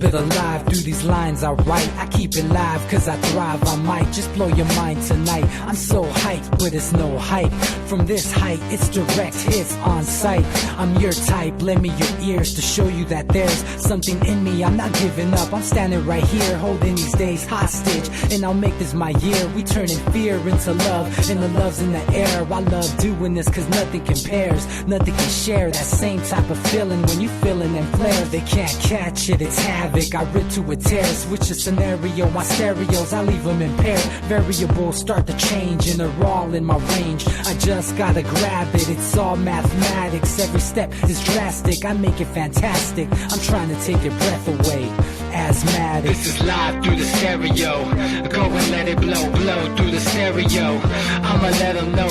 keep it alive through these lines I write. I keep it live cause I thrive. I might just blow your mind tonight. I'm so hyped, but it's no hype. From this height, it's direct hits on sight. I'm your type, lend me your ears to show you that there's something in me. I'm not giving up, I'm standing right here, holding these days hostage. And I'll make this my year. We turning fear into love, and the love's in the air. I love doing this cause nothing compares. Nothing can share that same type of feeling when you feeling and flare. They can't catch it, it's havoc. I rip to a tear, switch the scenario. My stereos, I leave them impaired. Variables start to change and they're all in my range. I just gotta grab it, it's all mathematics. Every step is drastic, I make it fantastic. I'm trying to take your breath away. Asthmatic. This is live through the stereo. Go and let it blow, blow through the stereo. I'ma let them know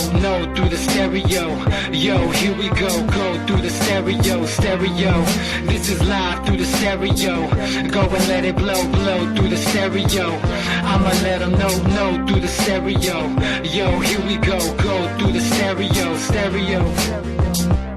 through the stereo. Yo, here we go through the stereo, stereo. This is live through the stereo. Go and let it blow, blow through the stereo. I'ma let them know through the stereo. Yo, here we go through the stereo, stereo.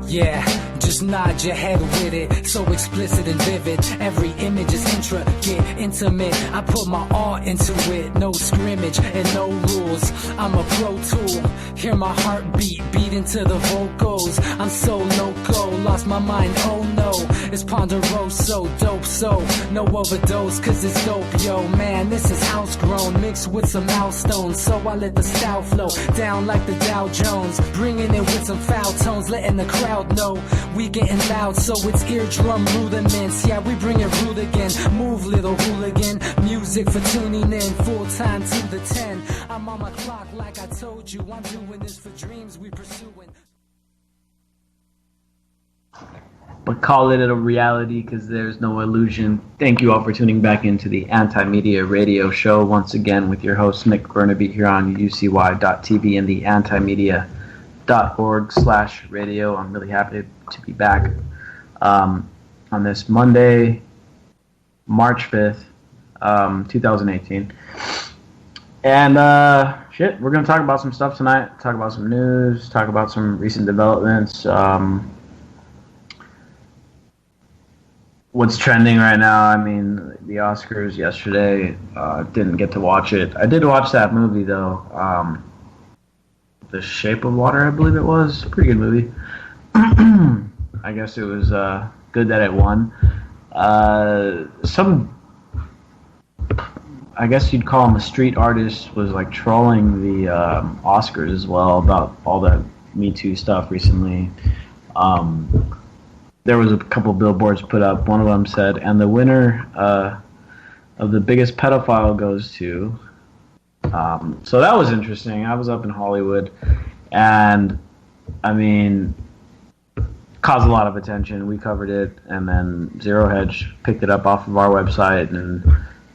Yeah, just nod your head with it, so explicit and vivid. Every image is intricate, intimate. I put my all into it, no scrimmage and no rules. I'm a pro tool, hear my heartbeat, beat into the vocals. I'm so loco, lost my mind, oh no. It's ponderoso, dope, so no overdose, cause it's dope, yo. Man, this is house grown, mixed with some milestones. So I let the style flow down like the Dow Jones, bringing it with some foul tones, letting the crowd know we getting loud, so it's eardrum rudiments. Yeah, we bring it rude again. Move, little hooligan. Music for tuning in, full time to the 10. I'm on my clock like I told you. I'm doing this for dreams we pursuing. But call it a reality because there's no illusion. Thank you all for tuning back into the Anti-Media Radio Show once again with your host Nick Bernabe here on UCY.tv and the antimedia.org/radio. I'm really happy to be back on this Monday, March 5th, 2018. And we're going to talk about some stuff tonight, talk about some news, talk about some recent developments. What's trending right now? I mean, the Oscars yesterday, didn't get to watch it. I did watch that movie, though. The Shape of Water, I believe it was. Pretty good movie. I guess it was good that it won. I guess you'd call him a street artist, was like trolling the Oscars as well about all that Me Too stuff recently. There was a couple billboards put up. One of them said, and the winner of the biggest pedophile goes to... so that was interesting. I was up in Hollywood, and I mean, caused a lot of attention. We covered it, and then Zero Hedge picked it up off of our website, and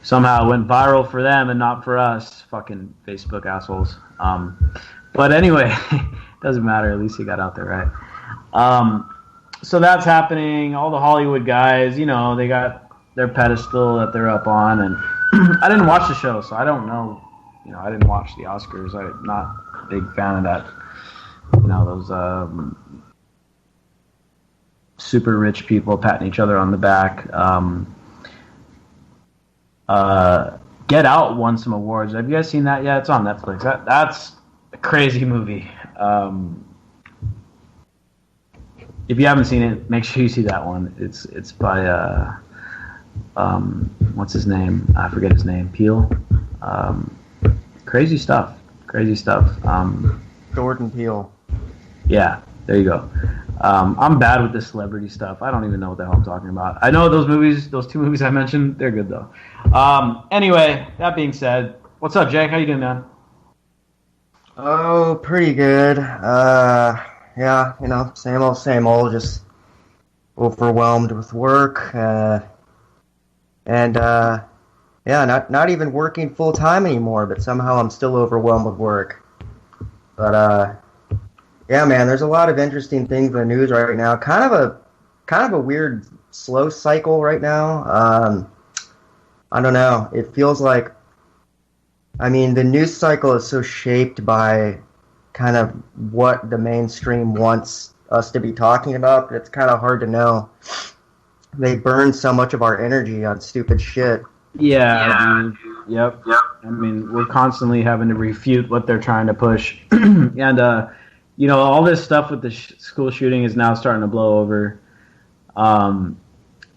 somehow it went viral for them and not for us. Fucking Facebook assholes. But anyway, doesn't matter. At least he got out there, right? So that's happening. All the Hollywood guys, you know, they got their pedestal that they're up on, and I didn't watch the show, so I don't know. You know, I didn't watch the Oscars. I'm not a big fan of that. You know, those super rich people patting each other on the back. Get Out won some awards. Have you guys seen that yet? It's on Netflix. That's a crazy movie. If you haven't seen it, make sure you see that one. It's by what's his name? I forget his name. Peele. Crazy stuff. Jordan Peele. Yeah, there you go. I'm bad with this celebrity stuff. I don't even know what the hell I'm talking about. I know those two movies I mentioned, they're good though. Anyway, that being said, what's up, Jake? How you doing, man? Oh, pretty good. Yeah, you know, same old, just overwhelmed with work. Yeah, not even working full time anymore, but somehow I'm still overwhelmed with work. But yeah, man, there's a lot of interesting things in the news right now. Kind of a weird slow cycle right now. I don't know. It feels like, I mean, the news cycle is so shaped by kind of what the mainstream wants us to be talking about, but it's kind of hard to know they burn so much of our energy on stupid shit. Yeah. Dude. Yep. I mean, we're constantly having to refute what they're trying to push, and all this stuff with the school shooting is now starting to blow over,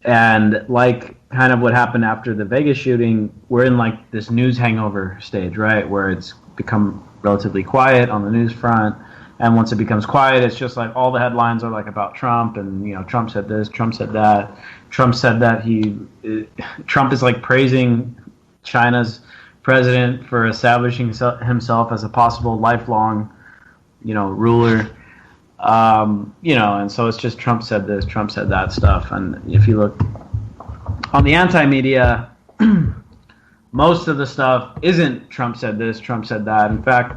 and like kind of what happened after the Vegas shooting, we're in like this news hangover stage, right, where it's become relatively quiet on the news front. And once it becomes quiet, it's just like all the headlines are like about Trump, and Trump said this, Trump said that, Trump said that Trump is like praising China's president for establishing himself as a possible lifelong, ruler, and so it's just Trump said this, Trump said that stuff. And if you look on the anti-media, most of the stuff isn't Trump said this, Trump said that. In fact,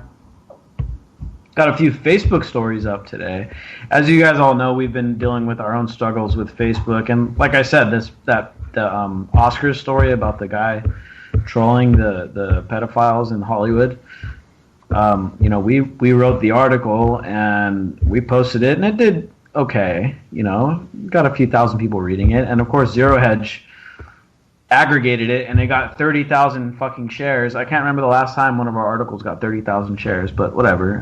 got a few Facebook stories up today. As you guys all know, we've been dealing with our own struggles with Facebook, and like I said, the Oscars story about the guy trolling the pedophiles in Hollywood. We wrote the article and we posted it, and it did okay. Got a few thousand people reading it, and of course, Zero Hedge aggregated it, and they got 30,000 fucking shares. I can't remember the last time one of our articles got 30,000 shares, but whatever.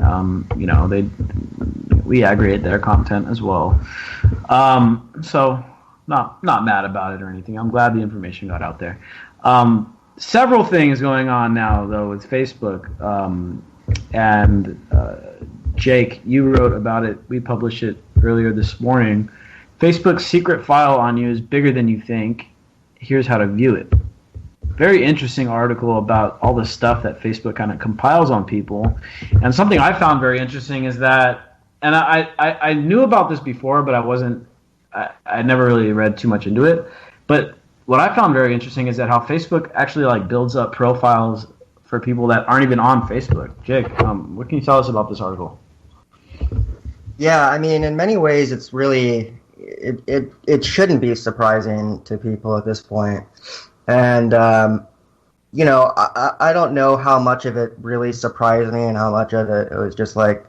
We aggregate their content as well. So not mad about it or anything. I'm glad the information got out there. Several things going on now though with Facebook, and Jake, you wrote about it. We published it earlier this morning. Facebook's secret file on you is bigger than you think. Here's how to view it. Very interesting article about all the stuff that Facebook kind of compiles on people. And something I found very interesting is that, and I knew about this before, but I never really read too much into it. But what I found very interesting is that how Facebook actually like builds up profiles for people that aren't even on Facebook. Jake, what can you tell us about this article? Yeah, I mean, in many ways, it's really... It shouldn't be surprising to people at this point. And, I don't know how much of it really surprised me and how much of it was just like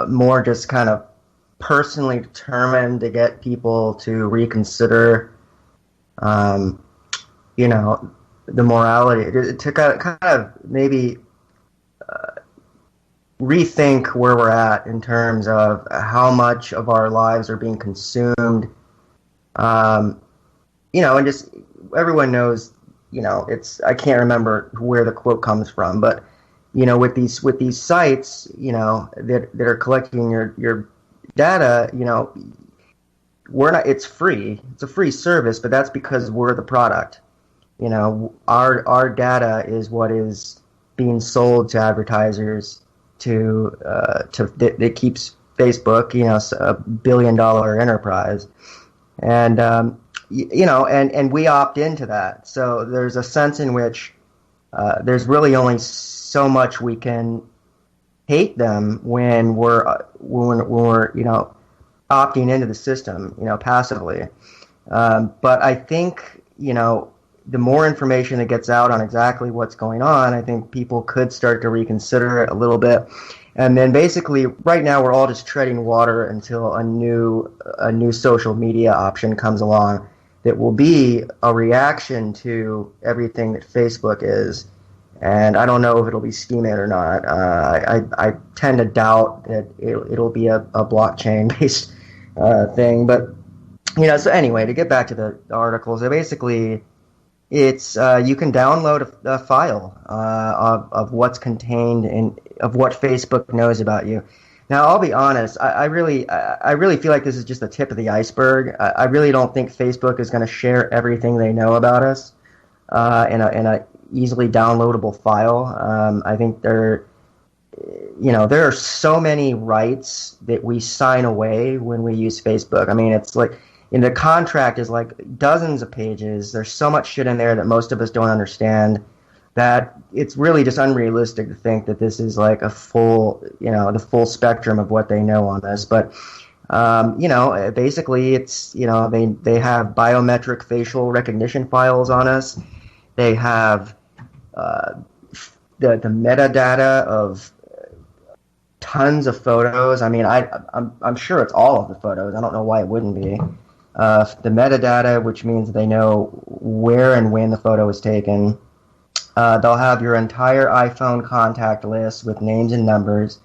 more just kind of personally determined to get people to reconsider, the morality. To kind of maybe rethink where we're at in terms of how much of our lives are being consumed. And just everyone knows, it's, I can't remember where the quote comes from, but, with these sites, that are collecting your data, it's free. It's a free service, but that's because we're the product. Our data is what is being sold to advertisers that keeps Facebook, a $1 billion enterprise, and and we opt into that. So there's a sense in which there's really only so much we can hate them when we're opting into the system, passively. But I think the more information that gets out on exactly what's going on, I think people could start to reconsider it a little bit. And then basically, right now, we're all just treading water until a new social media option comes along that will be a reaction to everything that Facebook is. And I don't know if it'll be Steemit or not. I tend to doubt that it'll be a blockchain-based thing. But, so anyway, to get back to the articles, basically... It's you can download a file of what's contained of what Facebook knows about you. Now, I'll be honest. I really feel like this is just the tip of the iceberg. I really don't think Facebook is going to share everything they know about us in a easily downloadable file. I think there are so many rights that we sign away when we use Facebook. I mean, it's like. And the contract is like dozens of pages. There's so much shit in there that most of us don't understand that it's really just unrealistic to think that this is like a full, the full spectrum of what they know on this. But, basically it's, they have biometric facial recognition files on us. They have the metadata of tons of photos. I mean, I'm sure it's all of the photos. I don't know why it wouldn't be. the metadata, which means they know where and when the photo was taken. They'll have your entire iPhone contact list with names and numbers.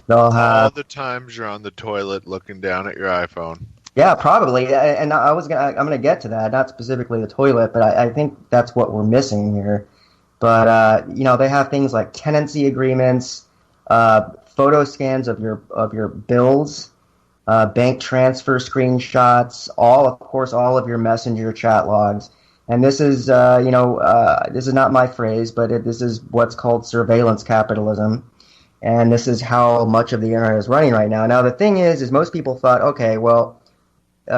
They'll have all the times you're on the toilet looking down at your iPhone. Yeah, probably. And I'm gonna get to that, not specifically the toilet, but I think that's what we're missing here. But they have things like tenancy agreements, photo scans of your bills, bank transfer screenshots, of course all of your messenger chat logs. And this is this is not my phrase, but this is what's called surveillance capitalism. And this is how much of the internet is running right now. Now the thing is most people thought, okay, well,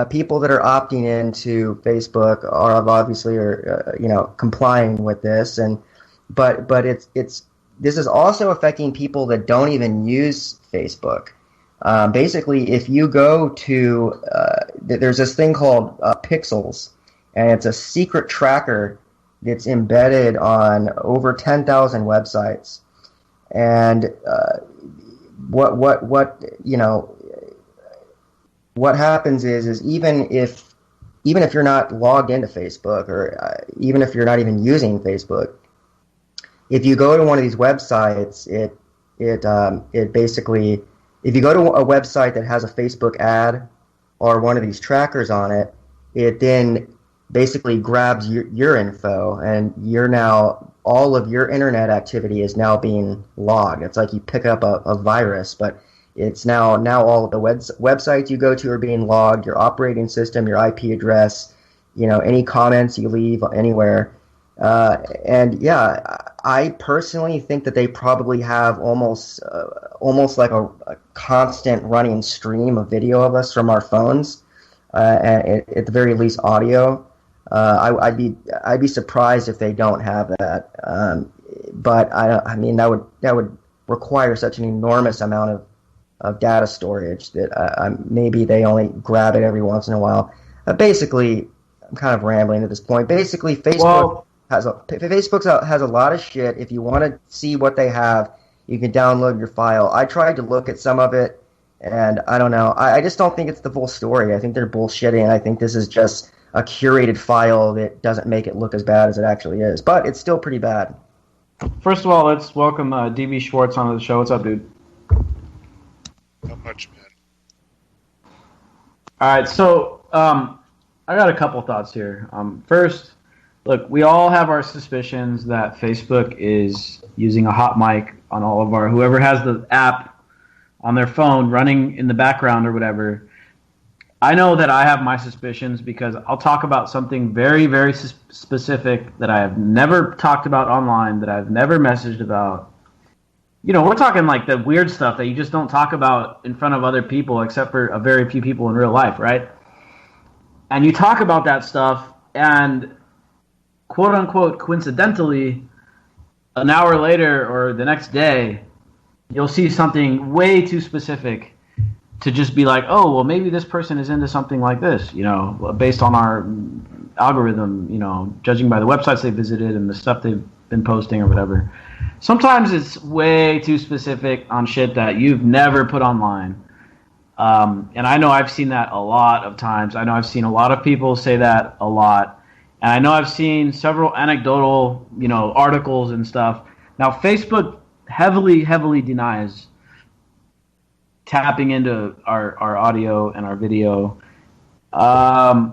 people that are opting into Facebook are obviously complying with this, but this is also affecting people that don't even use Facebook. Basically, if you go to there's this thing called Pixels, and it's a secret tracker that's embedded on over 10,000 websites. And what happens is even if you're not logged into Facebook, or even if you're not even using Facebook, if you go to one of these websites, it basically, if you go to a website that has a Facebook ad or one of these trackers on it, it then basically grabs your info, and all of your internet activity is now being logged. It's like you pick up a virus, but it's now all of the websites you go to are being logged, your operating system, your IP address, any comments you leave anywhere. And yeah, I personally think that they probably have almost like a constant running stream of video of us from our phones, at the very least audio. I'd be surprised if they don't have that. But that would require such an enormous amount of data storage that maybe they only grab it every once in a while. Basically, I'm kind of rambling at this point. Basically, Facebook has a lot of shit. If you want to see what they have, you can download your file. I tried to look at some of it, and I don't know. I just don't think it's the full story. I think they're bullshitting. I think this is just a curated file that doesn't make it look as bad as it actually is. But it's still pretty bad. First of all, let's welcome DB Schwartz onto the show. What's up, dude? Not much, man. All right, so I got a couple thoughts here. First, look, we all have our suspicions that Facebook is using a hot mic on all of whoever has the app on their phone running in the background or whatever. I know that I have my suspicions because I'll talk about something very, very specific that I have never talked about online, that I've never messaged about. We're talking like the weird stuff that you just don't talk about in front of other people except for a very few people in real life, right? And you talk about that stuff, and quote-unquote coincidentally, an hour later or the next day, you'll see something way too specific to just be like, oh, well, maybe this person is into something like this, based on our algorithm, judging by the websites they visited and the stuff they've been posting or whatever. Sometimes it's way too specific on shit that you've never put online. And I know I've seen that a lot of times. I know I've seen a lot of people say that a lot. And I know I've seen several anecdotal, articles and stuff. Now, Facebook heavily denies tapping into our audio and our video. I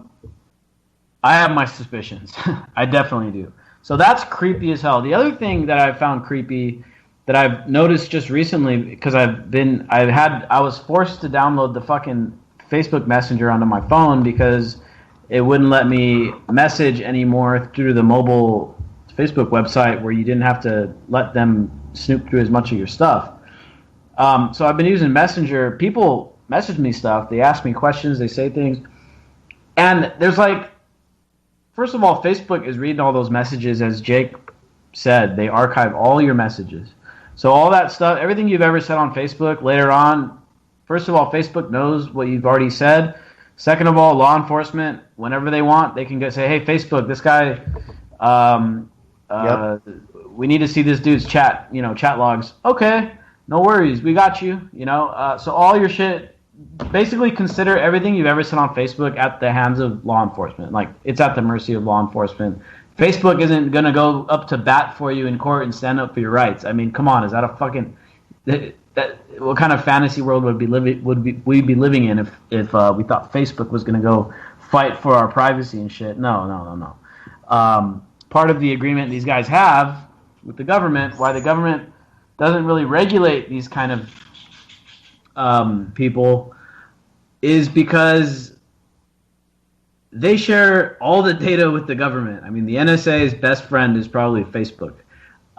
have my suspicions. I definitely do. So that's creepy as hell. The other thing that I found creepy that I've noticed just recently, because I was forced to download the fucking Facebook Messenger onto my phone because it wouldn't let me message anymore through the mobile Facebook website where you didn't have to let them snoop through as much of your stuff. So I've been using Messenger. People message me stuff. They ask me questions. They say things. And there's first of all, Facebook is reading all those messages. As Jake said, they archive all your messages. So all that stuff, everything you've ever said on Facebook, later on, first of all, Facebook knows what you've already said. Second of all, law enforcement, whenever they want, they can say, hey, Facebook, this guy, we need to see this dude's chat logs. Okay. No worries, we got you. So all your shit basically consider everything you've ever said on Facebook at the hands of law enforcement. Like, it's at the mercy of law enforcement. Facebook isn't going to go up to bat for you in court and stand up for your rights. I mean, come on, is that a fucking... what kind of fantasy world would we be living in if we thought Facebook was going to go fight for our privacy and shit? No. Part of the agreement these guys have with the government, why the government doesn't really regulate these kind of people, is because they share all the data with the government. I mean, the NSA's best friend is probably Facebook.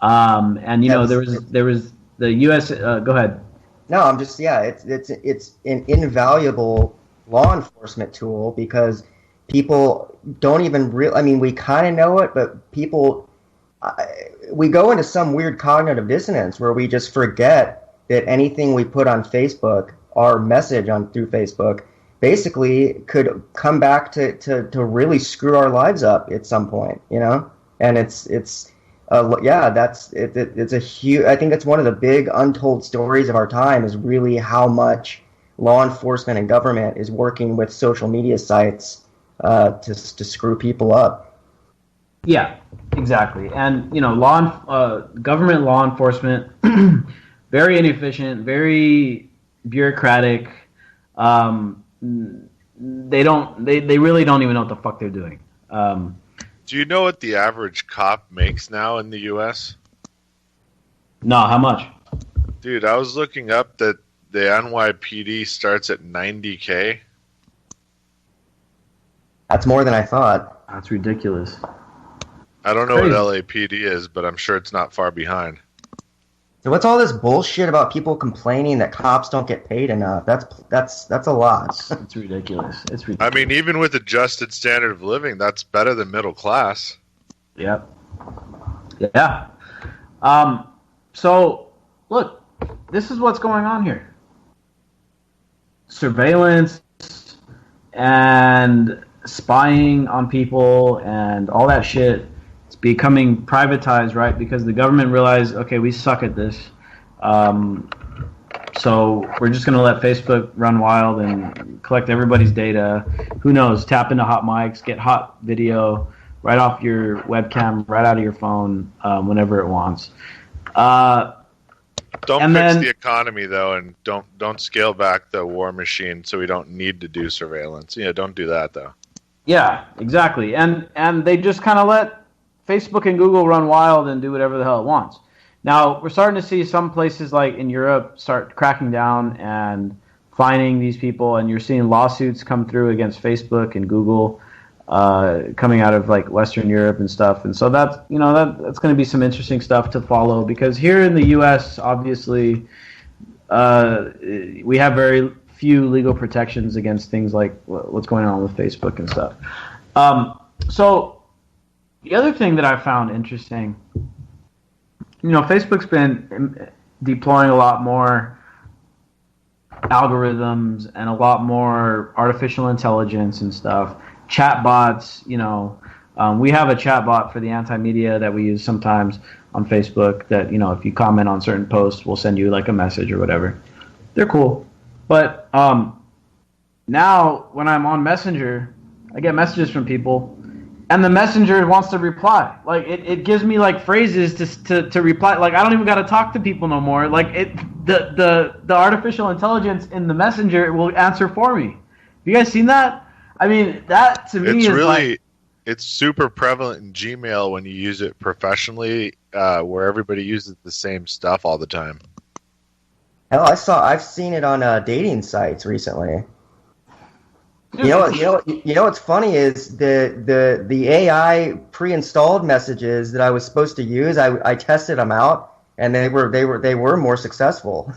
And you know, there was the U.S. Go ahead. No, I'm just it's an invaluable law enforcement tool because people don't even I mean, we kind of know it, but people we go into some weird cognitive dissonance where we just forget that anything we put on Facebook, our message through Facebook, basically could come back to really screw our lives up at some point, you know? And it's a huge, I think it's one of the big untold stories of our time is really how much law enforcement and government is working with social media sites to screw people up. Yeah, exactly. And, you know, government law enforcement, very inefficient, very bureaucratic. They really don't even know what the fuck they're doing. Do you know what the average cop makes now in the U.S.? No, how much? Dude, I was looking up that the NYPD starts at $90K. That's more than I thought. That's ridiculous. I don't know what LAPD is, but I'm sure it's not far behind. So what's all this bullshit about people complaining that cops don't get paid enough? That's a lot. It's ridiculous. I mean, even with adjusted standard of living, that's better than middle class. Yep. Yeah. So, look, this is what's going on here. Surveillance and spying on people and all that shit. It's becoming privatized, right? Because the government realized, okay, we suck at this. So we're just going to let Facebook run wild and collect everybody's data. Who knows? Tap into hot mics, get hot video right off your webcam, right out of your phone, whenever it wants. Don't fix the economy though, and don't scale back the war machine so we don't need to do surveillance. Yeah, don't do that though. Yeah, exactly. And they just kind of let Facebook and Google run wild and do whatever the hell it wants. Now, we're starting to see some places like in Europe start cracking down and fining these people, and you're seeing lawsuits come through against Facebook and Google coming out of like Western Europe and stuff. And so that's going to be some interesting stuff to follow, because here in the U.S., obviously, we have very few legal protections against things like what's going on with Facebook and stuff. So the other thing that I found interesting, you know, Facebook's been deploying a lot more algorithms and a lot more artificial intelligence and stuff. Chatbots, you know, we have a chatbot for the anti-media that we use sometimes on Facebook that, you know, if you comment on certain posts, we'll send you like a message or whatever. They're cool. But now when I'm on Messenger, I get messages from people, and the messenger wants to reply. Like it gives me like phrases to reply. Like I don't even got to talk to people no more. Like the artificial intelligence in the messenger will answer for me. Have you guys seen that? I mean, that to me is really, like, it's super prevalent in Gmail when you use it professionally, where everybody uses the same stuff all the time. Hell, I've seen it on dating sites recently. You know what's funny is the AI pre-installed messages that I was supposed to use. I tested them out, and they were more successful.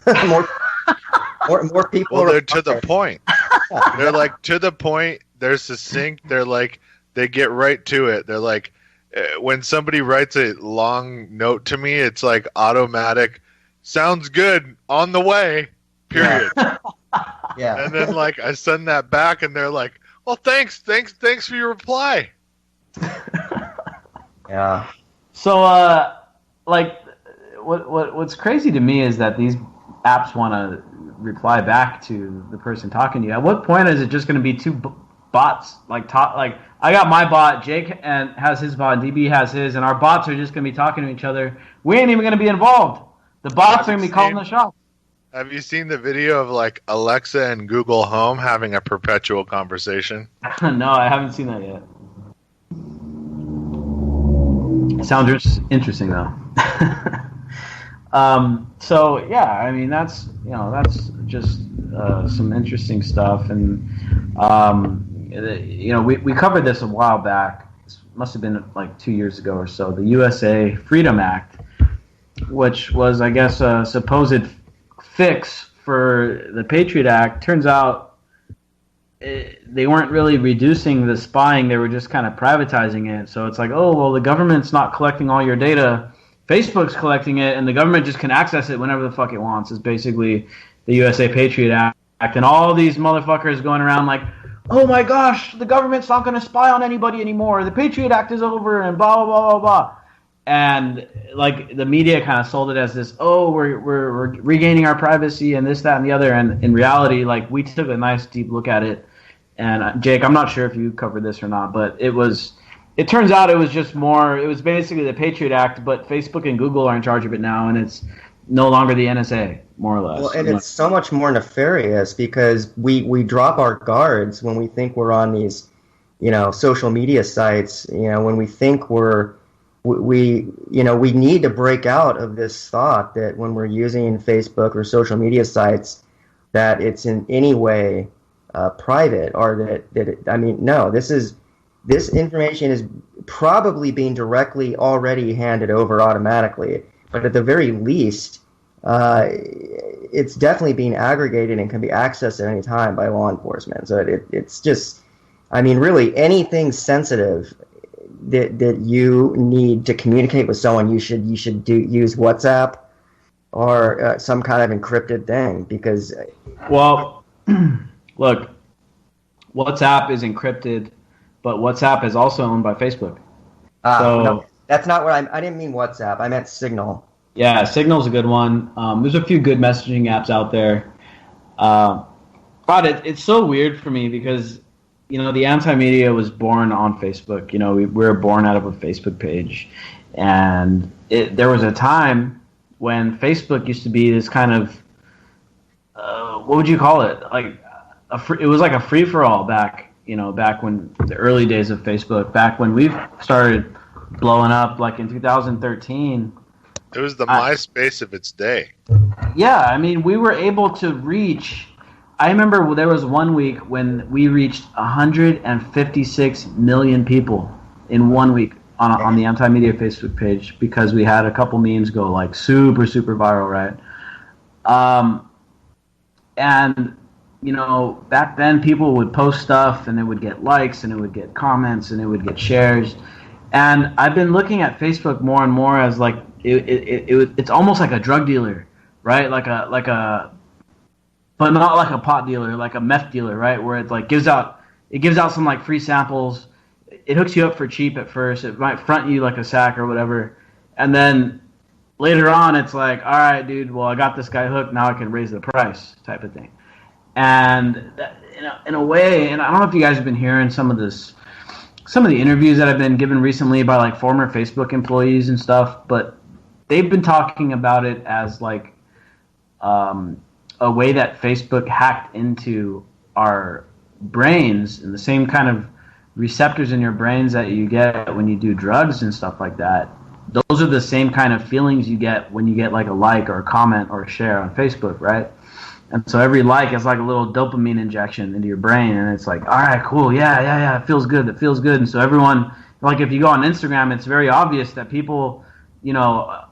more people. Well, they're to the point. They're like to the point. They're succinct. They're like they get right to it. They're like when somebody writes a long note to me, it's like automatic. Sounds good. On the way. Period. Yeah. And then like I send that back, and they're like, "Well, thanks for your reply." Yeah. So, like, what's crazy to me is that these apps want to reply back to the person talking to you. At what point is it just going to be two bots like I got my bot, Jake and has his bot, and DB has his, and our bots are just going to be talking to each other. We ain't even going to be involved. The bots are going to be calling the shots. Have you seen the video of like Alexa and Google Home having a perpetual conversation? No, I haven't seen that yet. It sounds interesting though. So yeah, I mean that's just some interesting stuff, and we covered this a while back. This must have been like 2 years ago or so. The USA Freedom Act, which was, I guess, a supposed fix for the Patriot Act. Turns out they weren't really reducing the spying; they were just kind of privatizing it. So it's like, oh well, the government's not collecting all your data. Facebook's collecting it, and the government just can access it whenever the fuck it wants. Is basically the USA Patriot Act, and all these motherfuckers going around like, oh my gosh, the government's not going to spy on anybody anymore. The Patriot Act is over, and blah blah blah blah blah. And like the media kind of sold it as this, oh, we're regaining our privacy and this, that, and the other. And in reality, like we took a nice deep look at it. And Jake, I'm not sure if you covered this or not, but it turns out it was just more. It was basically the Patriot Act, but Facebook and Google are in charge of it now, and it's no longer the NSA, more or less. Well, and it's so much more nefarious because we drop our guards when we think we're on these, social media sites. When we think we need to break out of this thought that when we're using Facebook or social media sites, that it's in any way private, or no, this information is probably being directly already handed over automatically, but at the very least, it's definitely being aggregated and can be accessed at any time by law enforcement. So it's just, really anything sensitive that you need to communicate with someone, you should use WhatsApp or some kind of encrypted thing, because look, WhatsApp is encrypted, but WhatsApp is also owned by Facebook. No, that's not what I didn't mean WhatsApp. I meant Signal. Yeah, Signal's a good one. There's a few good messaging apps out there. But it's so weird for me because the anti-media was born on Facebook. We were born out of a Facebook page. And there was a time when Facebook used to be this kind of, what would you call it? Like it was like a free-for-all back when the early days of Facebook, back when we started blowing up, like in 2013. It was the MySpace of its day. Yeah, we were able to reach... I remember there was 1 week when we reached 156 million people in 1 week on the Anti-Media Facebook page because we had a couple memes go like super, super viral, right? And, back then people would post stuff and it would get likes and it would get comments and it would get shares. And I've been looking at Facebook more and more as like, it's almost like a drug dealer, right? But not like a pot dealer, like a meth dealer, right? Where it like gives out some like free samples. It hooks you up for cheap at first. It might front you like a sack or whatever, and then later on, it's like, all right, dude. Well, I got this guy hooked. Now I can raise the price, type of thing. And in a way, and I don't know if you guys have been hearing some of the interviews that have been given recently by like former Facebook employees and stuff, but they've been talking about it as like a way that Facebook hacked into our brains, and the same kind of receptors in your brains that you get when you do drugs and stuff like that. Those are the same kind of feelings you get when you get like a like or a comment or a share on Facebook, right? And so every like is like a little dopamine injection into your brain, and it's like, all right, cool, yeah, it feels good. And so everyone, like if you go on Instagram, it's very obvious that people,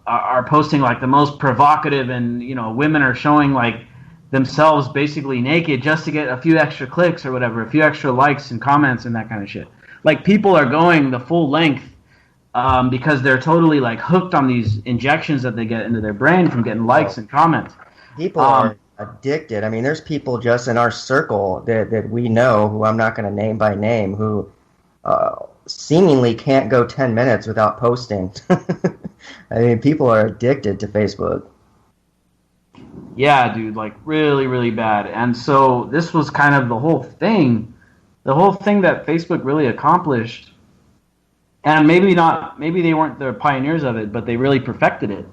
are posting like the most provocative, and women are showing like themselves basically naked just to get a few extra clicks or whatever, a few extra likes and comments and that kind of shit. Like people are going the full length because they're totally like hooked on these injections that they get into their brain from getting likes and comments. People are addicted. There's people just in our circle that we know, who I'm not going to name by name, who seemingly can't go 10 minutes without posting. People are addicted to Facebook. Yeah, dude, like really, really bad. And so this was kind of the whole thing that Facebook really accomplished. And maybe they weren't the pioneers of it, but they really perfected it,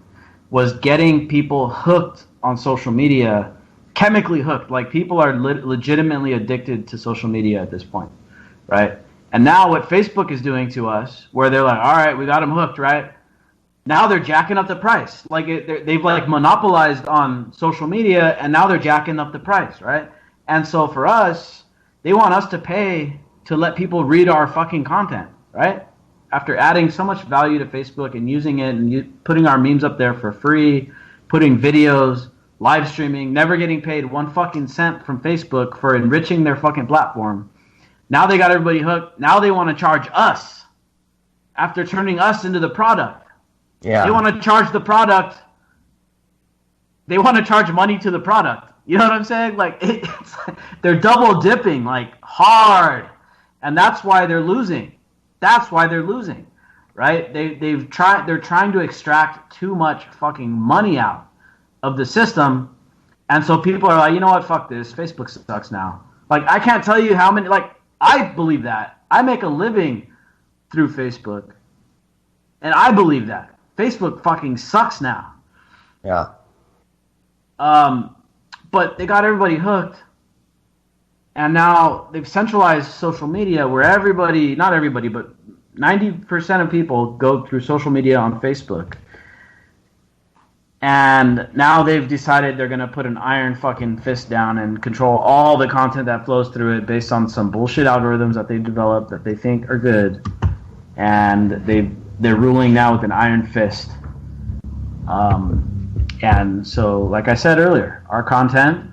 was getting people hooked on social media, chemically hooked. Like people are legitimately addicted to social media at this point, right? And now what Facebook is doing to us, where they're like, all right, we got them hooked, right? Now they're jacking up the price. Like they've like monopolized on social media, and now they're jacking up the price, right? And so for us, they want us to pay to let people read our fucking content, right? After adding so much value to Facebook and using it and putting our memes up there for free, putting videos, live streaming, never getting paid 1 fucking cent from Facebook for enriching their fucking platform. Now they got everybody hooked. Now they want to charge us after turning us into the product. Yeah. They want to charge the product. They want to charge money to the product. You know what I'm saying? Like they're double dipping like hard, and that's why they're losing. That's why they're losing, right? They're trying to extract too much fucking money out of the system, and so people are like, you know what? Fuck this. Facebook sucks now. Like I can't tell you how many. Like I believe that. I make a living through Facebook, and I believe that. Facebook fucking sucks now. Yeah. But they got everybody hooked, and now they've centralized social media where not everybody, but 90% of people go through social media on Facebook. And now they've decided they're going to put an iron fucking fist down and control all the content that flows through it based on some bullshit algorithms that they've developed that they think are good. And they're ruling now with an iron fist. And so, like I said earlier, our content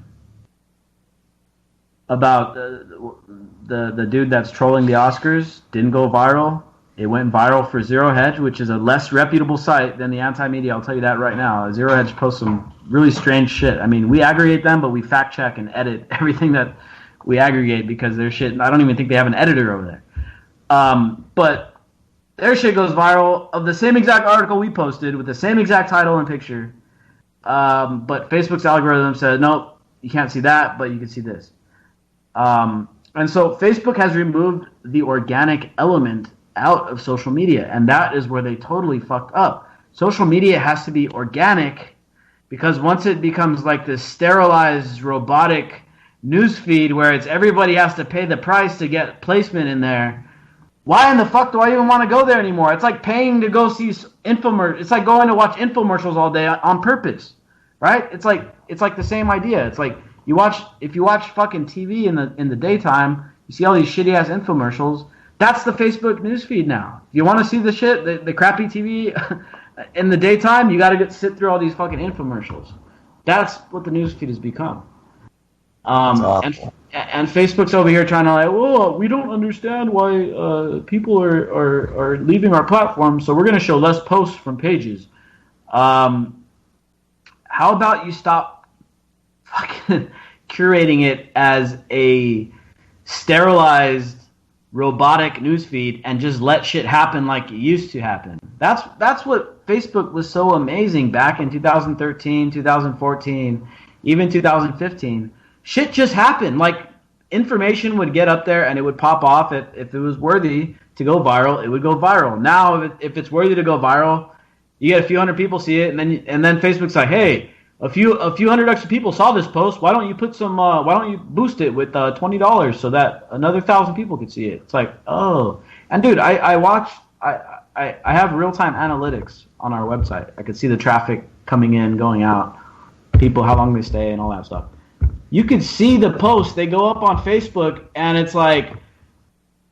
about the dude that's trolling the Oscars didn't go viral. It went viral for Zero Hedge, which is a less reputable site than the Anti-Media. I'll tell you that right now. Zero Hedge posts some really strange shit. I mean, we aggregate them, but we fact check and edit everything that we aggregate because their shit, I don't even think they have an editor over there. But their shit goes viral of the same exact article we posted with the same exact title and picture. But Facebook's algorithm said, nope, you can't see that, but you can see this. And so Facebook has removed the organic element out of social media, and that is where they totally fucked up. Social media has to be organic, because once it becomes like this sterilized, robotic news feed where it's everybody has to pay the price to get placement in there, why in the fuck do I even want to go there anymore? It's like paying to go see infomercials. It's like going to watch infomercials all day on purpose, right? It's like the same idea. It's like if you watch fucking TV in the daytime, you see all these shitty ass infomercials. That's the Facebook newsfeed now. If you want to see the shit, the crappy TV in the daytime, you got to sit through all these fucking infomercials. That's what the newsfeed has become. And Facebook's over here trying to like, well, we don't understand why people are leaving our platform, so we're going to show less posts from pages. How about you stop fucking curating it as a sterilized robotic newsfeed and just let shit happen like it used to happen? That's what Facebook was so amazing back in 2013, 2014, even 2015. Shit just happened. Like, information would get up there and it would pop off. If it was worthy to go viral, it would go viral. Now, if it's worthy to go viral, you get a few hundred people see it, and then Facebook's like, hey, a few hundred extra people saw this post. Why don't you boost it with $20 so that another 1,000 people could see it? It's like, oh. And dude, I have real-time analytics on our website. I could see the traffic coming in, going out, people, how long they stay, and all that stuff. You can see the posts. They go up on Facebook, and it's like,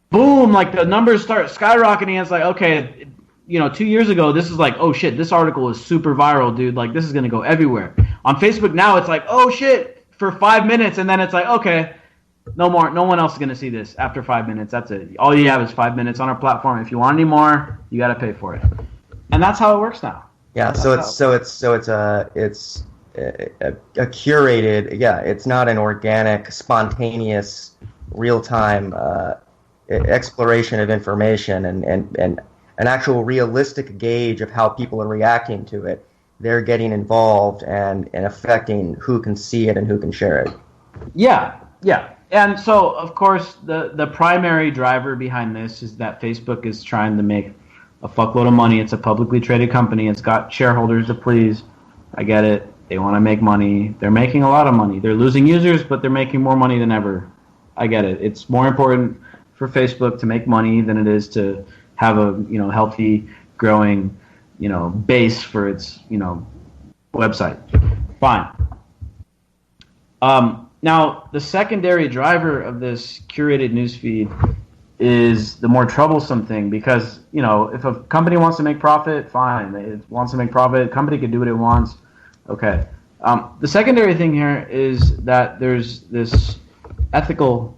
boom, like the numbers start skyrocketing. It's like, okay, 2 years ago, this is like, oh shit, this article is super viral, dude. Like, this is going to go everywhere. On Facebook now, it's like, oh shit, for 5 minutes, and then it's like, okay, no more. No one else is going to see this after 5 minutes. That's it. All you have is 5 minutes on our platform. If you want any more, you got to pay for it. And that's how it works now. Yeah, so it's a curated, it's not an organic, spontaneous, real-time exploration of information and an actual realistic gauge of how people are reacting to it. they're getting involved and affecting who can see it and who can share it. Yeah. And so, of course, the primary driver behind this is that Facebook is trying to make a fuckload of money. It's a publicly traded company. It's got shareholders to please. I get it. They want to make money. They're making a lot of money. They're losing users, but they're making more money than ever. I get it. It's more important for Facebook to make money than it is to have a healthy, growing base for its website. Fine. Now, the secondary driver of this curated newsfeed is the more troublesome thing, because if a company wants to make profit, fine. It wants to make profit. A company can do what it wants. Okay. The secondary thing here is that there's this ethical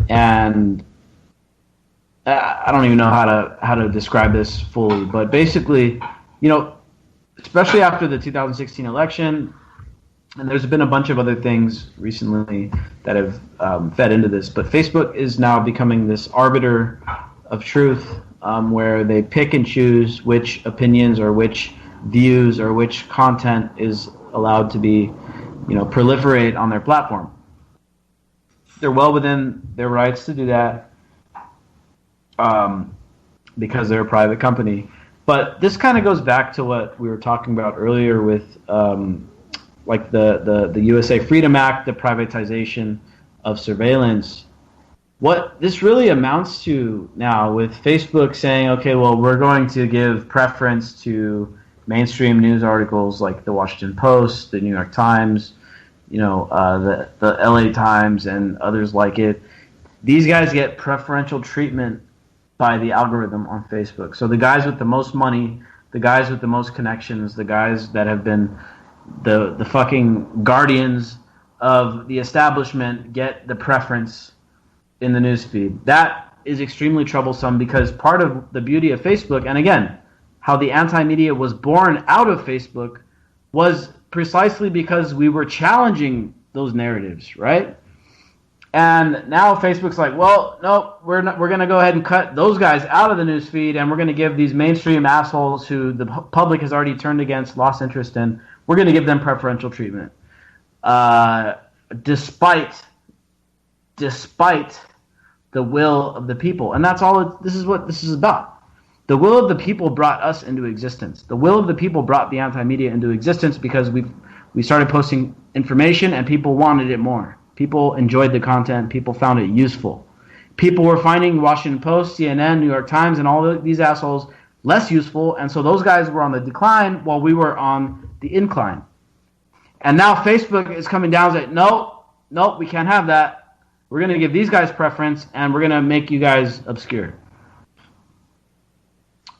and I don't even know how to describe this fully, but basically, especially after the 2016 election, and there's been a bunch of other things recently that have fed into this, but Facebook is now becoming this arbiter of truth, where they pick and choose which opinions or which views or which content is allowed to be, proliferate on their platform. They're well within their rights to do that, because they're a private company. But this kind of goes back to what we were talking about earlier with like the USA Freedom Act, the privatization of surveillance. What this really amounts to now with Facebook saying, okay, well, we're going to give preference to mainstream news articles like the Washington Post, the New York Times, the LA Times, and others like it. These guys get preferential treatment by the algorithm on Facebook. So the guys with the most money, the guys with the most connections, the guys that have been the fucking guardians of the establishment get the preference in the newsfeed. That is extremely troublesome, because part of the beauty of Facebook, and again, how the anti-media was born out of Facebook, was precisely because we were challenging those narratives, right? And now Facebook's like, well, no, we're going to go ahead and cut those guys out of the newsfeed, and we're going to give these mainstream assholes who the public has already turned against, lost interest in, we're going to give them preferential treatment. Despite the will of the people. And that's all. This is what this is about. The will of the people brought us into existence. The will of the people brought the anti-media into existence because we started posting information and people wanted it more. People enjoyed the content. People found it useful. People were finding Washington Post, CNN, New York Times, and all these assholes less useful. And so those guys were on the decline while we were on the incline. And now Facebook is coming down and saying, nope, we can't have that. We're going to give these guys preference, and we're going to make you guys obscure.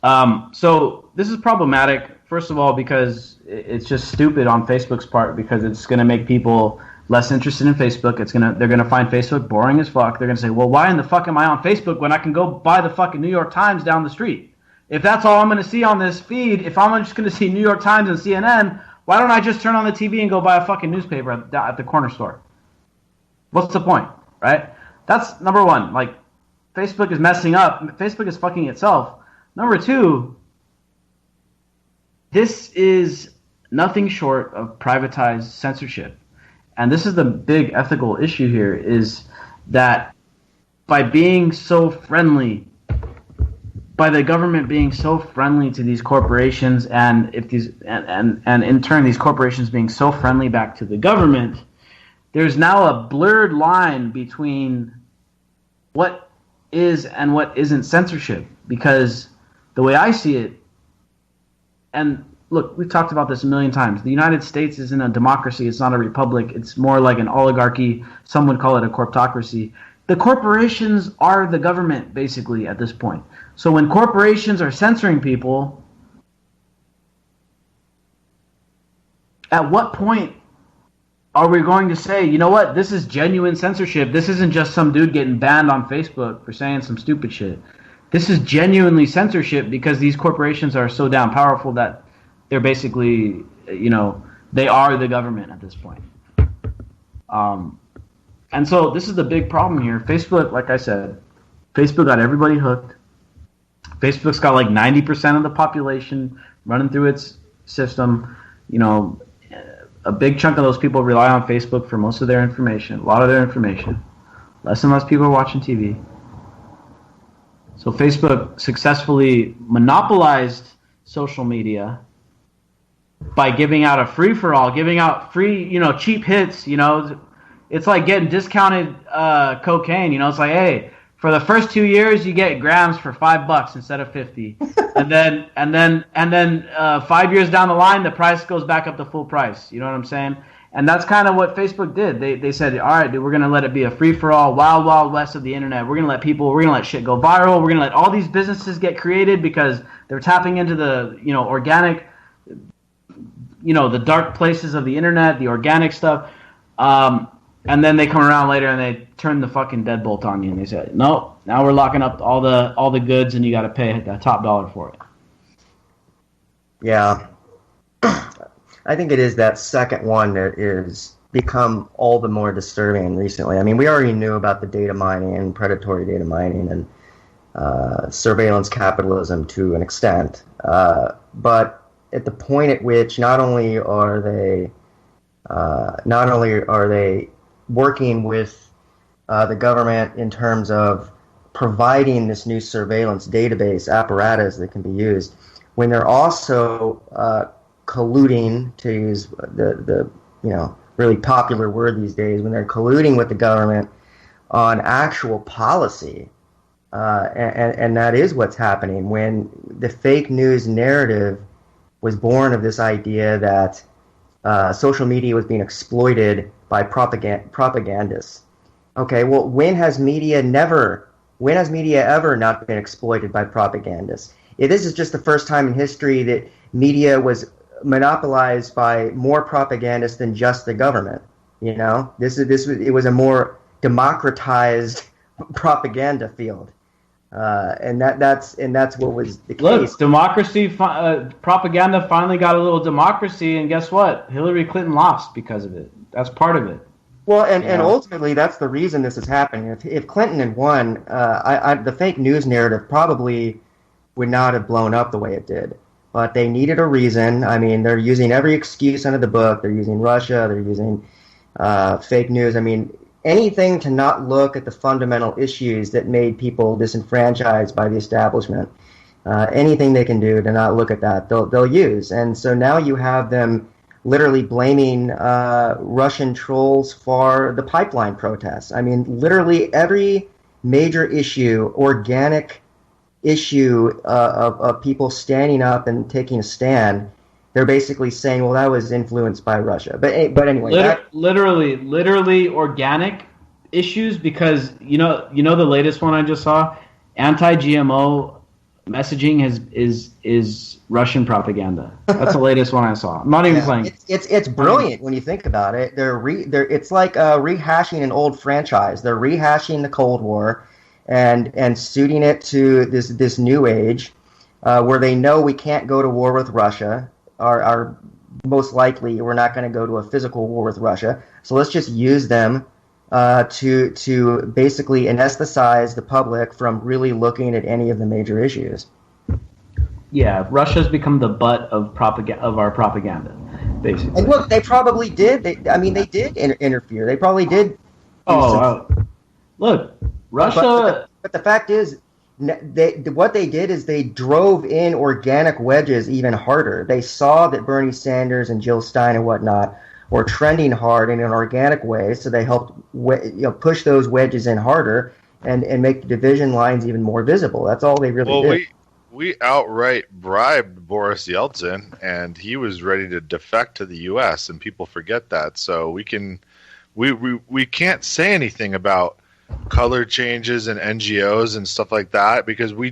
So this is problematic, first of all, because it's just stupid on Facebook's part, because it's going to make people less interested in Facebook. They're going to find Facebook boring as fuck. They're going to say, well, why in the fuck am I on Facebook when I can go buy the fucking New York Times down the street? If that's all I'm going to see on this feed, if I'm just going to see New York Times and CNN, why don't I just turn on the TV and go buy a fucking newspaper at the corner store? What's the point, right? That's number one. Like, Facebook is messing up. Facebook is fucking itself. Number two, this is nothing short of privatized censorship. And this is the big ethical issue here, is that by being so friendly, by the government being so friendly to these corporations, and if these and in turn these corporations being so friendly back to the government, there's now a blurred line between what is and what isn't censorship. Because the way I see it, and look, we've talked about this a million times, the United States isn't a democracy, it's not a republic, it's more like an oligarchy, some would call it a corptocracy. The corporations are the government, basically, at this point. So when corporations are censoring people, at what point are we going to say, you know what, this is genuine censorship, this isn't just some dude getting banned on Facebook for saying some stupid shit. This is genuinely censorship because these corporations are so damn powerful that they're basically, they are the government at this point. And so this is the big problem here. Facebook, like I said, Facebook got everybody hooked. Facebook's got like 90% of the population running through its system. You know, a big chunk of those people rely on Facebook for most of their information, a lot of their information. Less and less people are watching TV. So Facebook successfully monopolized social media by giving out a free-for-all, giving out free, cheap hits. It's like getting discounted cocaine. It's like, hey, for the first 2 years you get grams for $5 instead of 50, and then 5 years down the line the price goes back up to full price. You know what I'm saying? And that's kind of what Facebook did. They said, all right, dude, we're gonna let it be a free-for-all, wild, wild west of the internet. We're gonna let shit go viral. We're gonna let all these businesses get created because they're tapping into the organic, the dark places of the internet, the organic stuff. And then they come around later and they turn the fucking deadbolt on you and they say, no, now we're locking up all the goods and you got to pay the top dollar for it. Yeah. I think it is that second one that is become all the more disturbing recently. I mean, we already knew about the data mining and predatory data mining and surveillance capitalism to an extent. But at the point at which not only are they working with the government in terms of providing this new surveillance database apparatus that can be used, when they're also colluding, to use the really popular word these days, when they're colluding with the government on actual policy, and that is what's happening. When the fake news narrative was born of this idea that social media was being exploited by propagandists. Okay, well, when has media ever not been exploited by propagandists? This is just the first time in history that media was monopolized by more propagandists than just the government. It was a more democratized propaganda field, and that's what was the case. Look, democracy, propaganda finally got a little democracy, and guess what? Hillary Clinton lost because of it. That's part of it. Well, and ultimately, that's the reason this is happening. If Clinton had won, the fake news narrative probably would not have blown up the way it did. But they needed a reason. I mean, they're using every excuse under the book. They're using Russia. They're using fake news. I mean, anything to not look at the fundamental issues that made people disenfranchised by the establishment. Anything they can do to not look at that, they'll use. And so now you have them literally blaming Russian trolls for the pipeline protests. I mean, literally every major issue, organic issue of people standing up and taking a stand, they're basically saying, well, that was influenced by Russia. But anyway, literally organic issues, because you know the latest one I just saw, anti-GMO messaging is Russian propaganda. That's the latest one I saw. I'm not even playing. It's brilliant when you think about it. It's like rehashing an old franchise. They're rehashing the Cold War and suiting it to this new age, where they know we can't go to war with Russia. Are most likely we're not going to go to a physical war with Russia. So let's just use them to basically anesthetize the public from really looking at any of the major issues. Yeah, Russia's become the butt of our propaganda, basically. And look, they probably did. They did interfere. They probably did. Look, Russia. But the fact is, what they did is they drove in organic wedges even harder. They saw that Bernie Sanders and Jill Stein and whatnot were trending hard in an organic way, so they helped push those wedges in harder and make the division lines even more visible. That's all they really did. We outright bribed Boris Yeltsin, and he was ready to defect to the U.S., and people forget that. So we can't say anything about color changes and NGOs and stuff like that, because we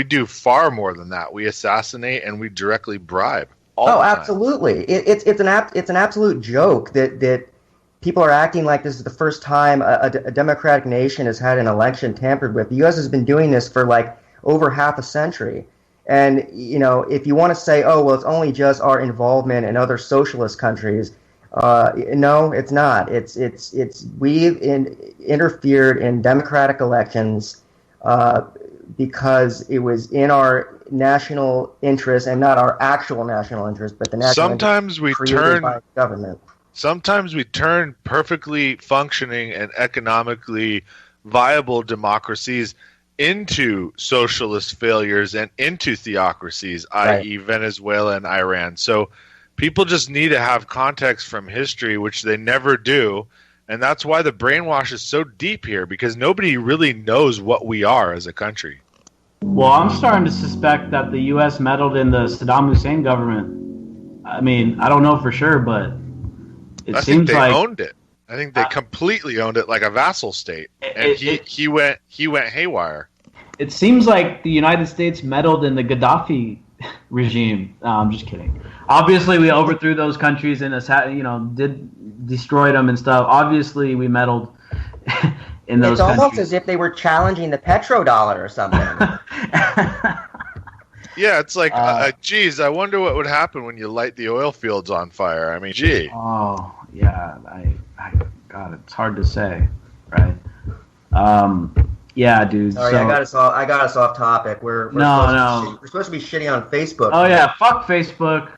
do far more than that. We assassinate and we directly bribe. Absolutely! It's an absolute joke that people are acting like this is the first time a democratic nation has had an election tampered with. The U.S. has been doing this for like over half a century, and if you want to say, oh well, it's only just our involvement in other socialist countries. No, it's not. We've interfered in democratic elections because it was in our national interest, and not our actual national interest, but the national Sometimes we created turn by government. Sometimes we turn perfectly functioning and economically viable democracies into socialist failures and into theocracies, i.e. Venezuela and Iran. So people just need to have context from history, which they never do. And that's why the brainwash is so deep here, because nobody really knows what we are as a country. Well, I'm starting to suspect that the U.S. meddled in the Saddam Hussein government. I mean, I don't know for sure, but I think they owned it. I think they completely owned it like a vassal state, and he went haywire. It seems like the United States meddled in the Gaddafi regime. No, I'm just kidding. Obviously, we overthrew those countries and destroyed them and stuff. Obviously, we meddled in those countries. It's almost as if they were challenging the petrodollar or something. Yeah, it's like, geez, I wonder what would happen when you light the oil fields on fire. I mean, gee. Oh, yeah. God, it's hard to say, right? Yeah, dude. Sorry, I got us off topic. We're supposed to be shitting on Facebook. Oh, yeah, fuck Facebook.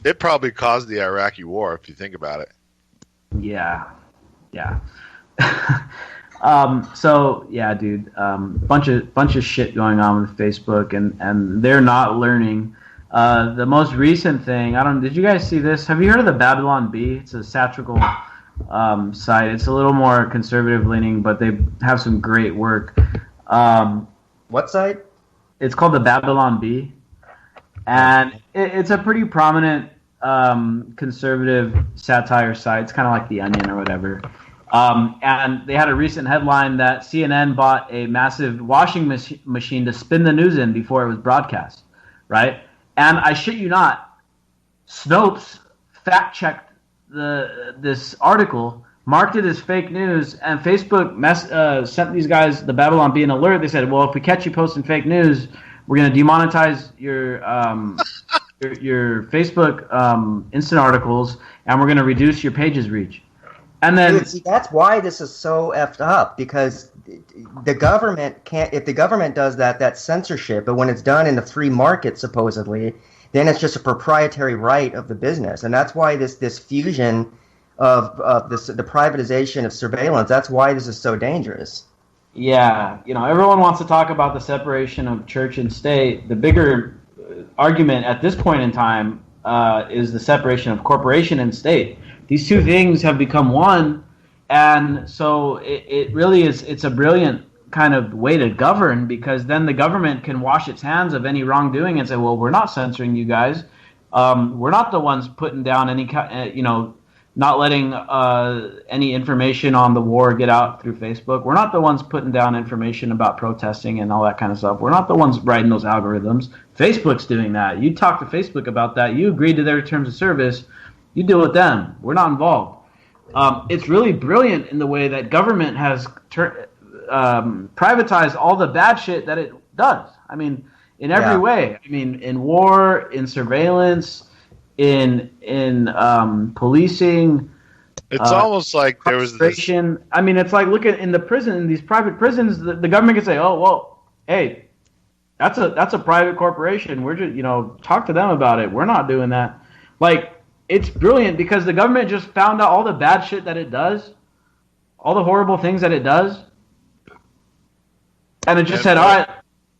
It probably caused the Iraqi war, if you think about it. Yeah. So yeah, dude, bunch of shit going on with Facebook, and they're not learning. The most recent thing, did you guys see this? Have you heard of the Babylon Bee? It's a satirical site. It's a little more conservative leaning, but they have some great work. What site? It's called the Babylon Bee, and it's a pretty prominent conservative satire site. It's kind of like The Onion or whatever. And they had a recent headline that CNN bought a massive washing machine to spin the news in before it was broadcast, right? And I shit you not, Snopes fact-checked this article, marked it as fake news, and Facebook sent these guys, the Babylon Bee, an alert. They said, well, if we catch you posting fake news, we're going to demonetize your Facebook instant articles, and we're going to reduce your page's reach. And then, dude, see, that's why this is so effed up, because the government can't. If the government does that, that's censorship. But when it's done in the free market, supposedly, then it's just a proprietary right of the business, and that's why this fusion of the privatization of surveillance. That's why this is so dangerous. Yeah, everyone wants to talk about the separation of church and state. The bigger argument at this point in time is the separation of corporation and state. These two things have become one, and so it really is. It's a brilliant kind of way to govern, because then the government can wash its hands of any wrongdoing and say, "Well, we're not censoring you guys. We're not the ones putting down any, not letting any information on the war get out through Facebook. We're not the ones putting down information about protesting and all that kind of stuff. We're not the ones writing those algorithms. Facebook's doing that. You talk to Facebook about that. You agreed to their terms of service. You deal with them. We're not involved." It's really brilliant in the way that government has privatized all the bad shit that it does. I mean, in every way. I mean, in war, in surveillance, in policing. It's almost like there was this. I mean, it's like, look at in these private prisons, the government can say, "Oh, well, hey, that's a private corporation. We're just, talk to them about it. We're not doing that." Like, it's brilliant because the government just found out all the bad shit that it does, all the horrible things that it does, and it just said, "All right,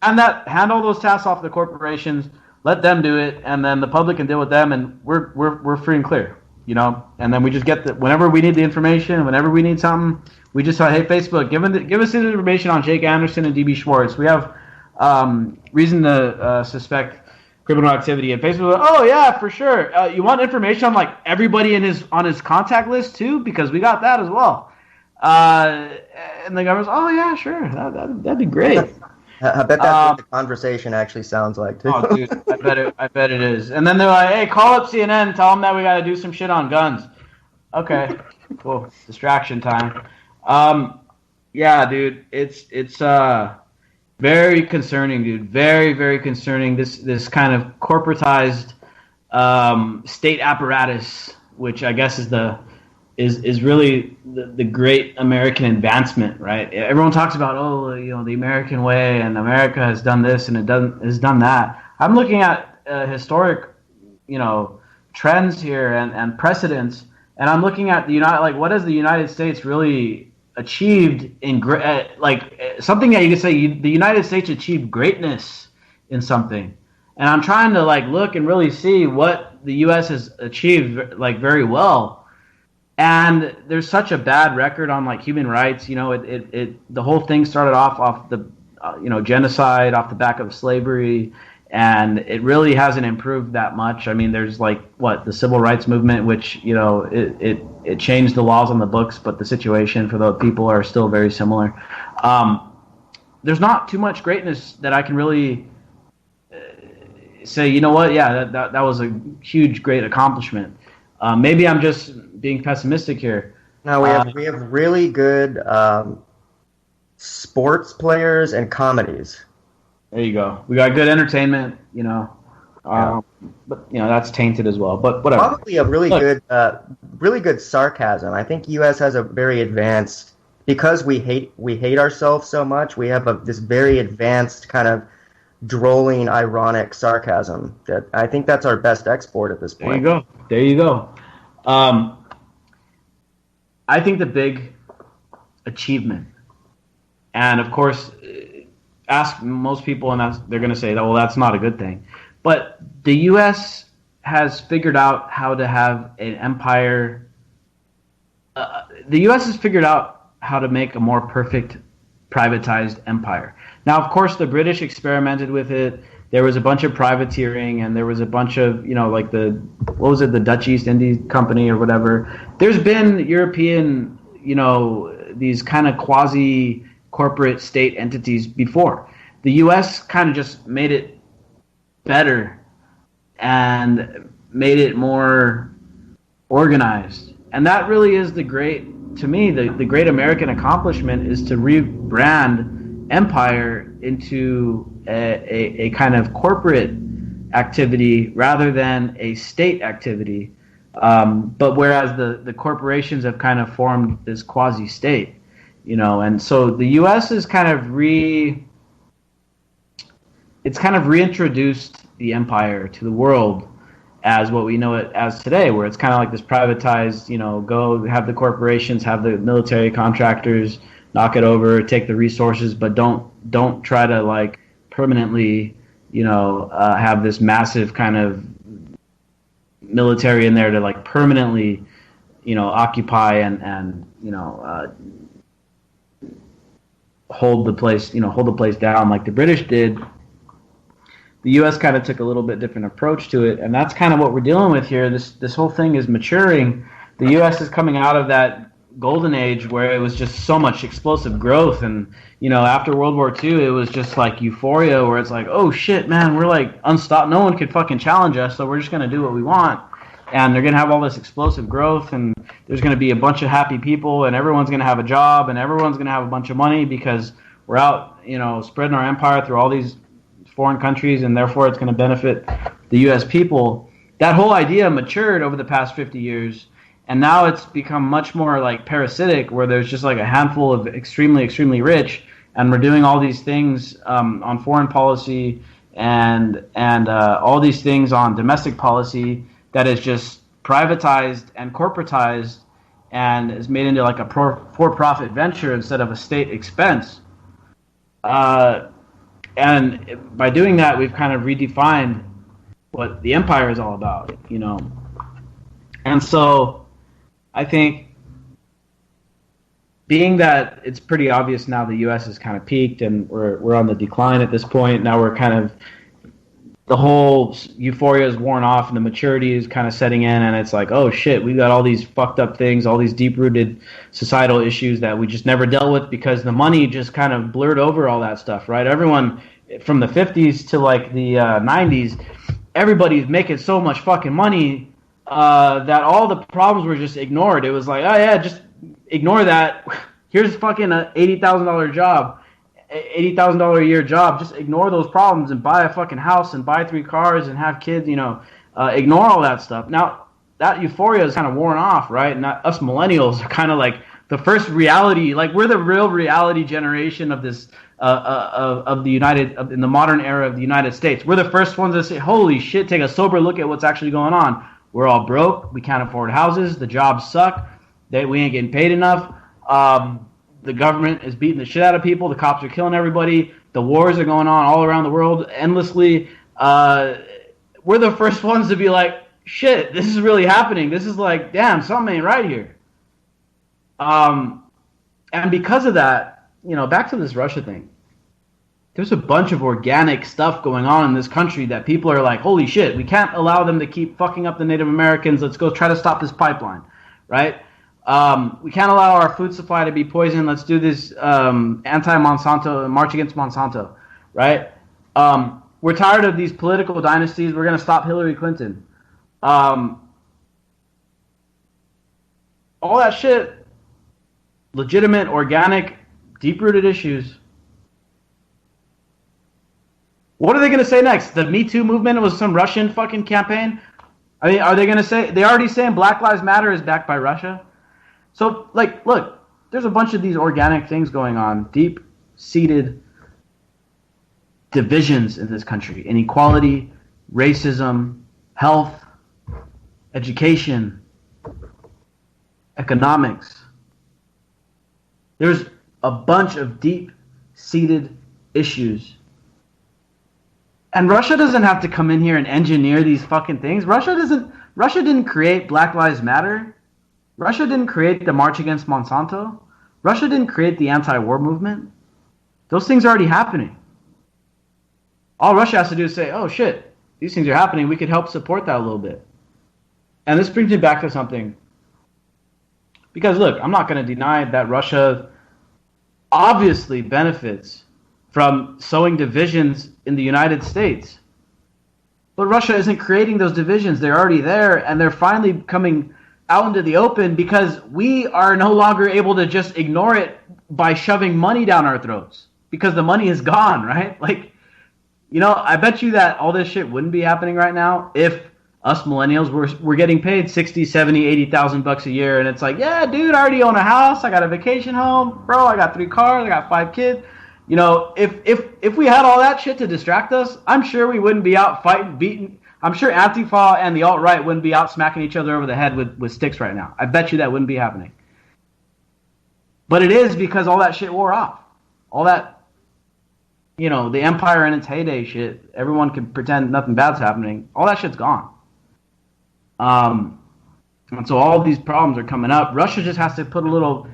hand all those tasks off to the corporations, let them do it, and then the public can deal with them, and we're free and clear." And then we just get whenever we need the information, whenever we need something, we just say, "Hey, Facebook, give us the information on Jake Anderson and DB Schwartz. We have reason to suspect criminal activity." And Facebook, "Oh yeah, for sure. You want information on like everybody on his contact list too, because we got that as well." And the government's, "Oh yeah, sure. That'd be great." I bet that's what the conversation actually sounds like too. Oh, dude, I bet it is. And then they're like, "Hey, call up CNN, tell them that we got to do some shit on guns." Okay, cool. Distraction time. Yeah, dude, it's very concerning, dude. Very, very concerning. This kind of corporatized state apparatus, which I guess is the is really the great American advancement, right? Everyone talks about, the American way, and America has done this and has done that. I'm looking at historic, trends here and precedents, and I'm looking at what has the United States really achieved in something that you could say the United States achieved greatness in something, and I'm trying to look and really see what the U.S. has achieved very well. And there's such a bad record on human rights. The whole thing started off the genocide, off the back of slavery, and it really hasn't improved that much. I mean, there's the civil rights movement, which it changed the laws on the books, but the situation for the people are still very similar. There's not too much greatness that I can really say. That was a huge, great accomplishment. Maybe I'm just being pessimistic here. No, we have really good sports players and comedies. There you go. We got good entertainment, but that's tainted as well. But whatever. Probably a really good sarcasm. I think U.S. has a very advanced, because we hate ourselves so much. We have this very advanced kind of drolling, ironic sarcasm that I think that's our best export at this point. There you go. I think the big achievement, and of course, ask most people, and they're going to say, "Well, that's not a good thing." But the U.S. has figured out how to have an empire. The U.S. has figured out how to make a more perfect privatized empire. Now, of course, the British experimented with it. There was a bunch of privateering, and there was a bunch of, the Dutch East India Company or whatever. There's been European, these kind of quasi-corporate state entities before. The U.S. kind of just made it better and made it more organized. And that really is the great American accomplishment, is to rebrand empire into a kind of corporate activity rather than a state activity. But whereas the corporations have kind of formed this quasi-state, and so the U.S. is kind of reintroduced the empire to the world as what we know it as today, where it's kind of like this privatized, go have the corporations, have the military contractors, knock it over, take the resources, but don't try to permanently, have this massive kind of military in there to permanently, occupy and hold the place down like the British did. The U.S. kind of took a little bit different approach to it, and that's kind of what we're dealing with here. This whole thing is maturing. The U.S. is coming out of that golden age where it was just so much explosive growth, and after World War II, it was just euphoria, where it's oh shit, man, we're unstoppable. No one could fucking challenge us, so we're just gonna do what we want, and they're gonna have all this explosive growth, and there's gonna be a bunch of happy people, and everyone's gonna have a job, and everyone's gonna have a bunch of money because we're out, spreading our empire through all these foreign countries, and therefore it's going to benefit the U.S. people. That whole idea matured over the past 50 years, and now it's become much more parasitic, where there's just a handful of extremely, extremely rich, and we're doing all these things on foreign policy and all these things on domestic policy that is just privatized and corporatized and is made into a for-profit venture instead of a state expense. And by doing that, we've kind of redefined what the empire is all about, And so I think, being that it's pretty obvious now the U.S. has kind of peaked and we're on the decline at this point, now we're kind of, the whole euphoria is worn off and the maturity is kind of setting in, and it's oh shit, we've got all these fucked up things, all these deep-rooted societal issues that we just never dealt with because the money just kind of blurred over all that stuff, right? Everyone from the 50s to the 90s, everybody's making so much fucking money that all the problems were just ignored. It was oh yeah, just ignore that. Here's fucking a $80,000 job. $80,000 a year job. Just ignore those problems and buy a fucking house and buy 3 cars and have kids. Ignore all that stuff. Now, that euphoria is kind of worn off, right? And us millennials are kind of like the first reality, like we're the real reality generation of this of the in the modern era of the United States. We're the first ones to say, "Holy shit!" Take a sober look at what's actually going on. We're all broke. We can't afford houses. The jobs suck. We ain't getting paid enough. The government is beating the shit out of people. The cops are killing everybody. The wars are going on all around the world endlessly. We're the first ones to be like, shit, this is really happening. This is like, damn, something ain't right here. And because of that, back to this Russia thing, there's a bunch of organic stuff going on in this country that people are like, holy shit, we can't allow them to keep fucking up the Native Americans. Let's go try to stop this pipeline, right? We can't allow our food supply to be poisoned. Let's do this anti-Monsanto, march against Monsanto, right? We're tired of these political dynasties. We're going to stop Hillary Clinton. All that shit, legitimate, organic, deep-rooted issues. What are they going to say next? The Me Too movement was some Russian fucking campaign? I mean, are they going to say, they're already saying Black Lives Matter is backed by Russia? So, like, look, there's a bunch of these organic things going on, deep-seated divisions in this country. Inequality, racism, health, education, economics. There's a bunch of deep-seated issues. And Russia doesn't have to come in here and engineer these fucking things. Russia didn't create Black Lives Matter. Russia didn't create the March Against Monsanto. Russia didn't create the anti-war movement. Those things are already happening. All Russia has to do is say, oh shit, these things are happening. We could help support that a little bit. And this brings me back to something. Because look, I'm not going to deny that Russia obviously benefits from sowing divisions in the United States. But Russia isn't creating those divisions. They're already there, and they're finally coming out into the open because we are no longer able to just ignore it by shoving money down our throats because the money is gone, right? Like, I bet you that all this shit wouldn't be happening right now if us millennials were getting paid 60, 70, 80,000 bucks a year, and it's like, yeah, dude, I already own a house, I got a vacation home, bro, I got 3 cars, I got 5 kids. If we had all that shit to distract us, I'm sure we wouldn't be out fighting, beating. I'm sure Antifa and the alt-right wouldn't be out smacking each other over the head with sticks right now. I bet you that wouldn't be happening. But it is because all that shit wore off. All that, the empire in its heyday shit, everyone can pretend nothing bad's happening. All that shit's gone. And so all these problems are coming up. Russia just has to put a little,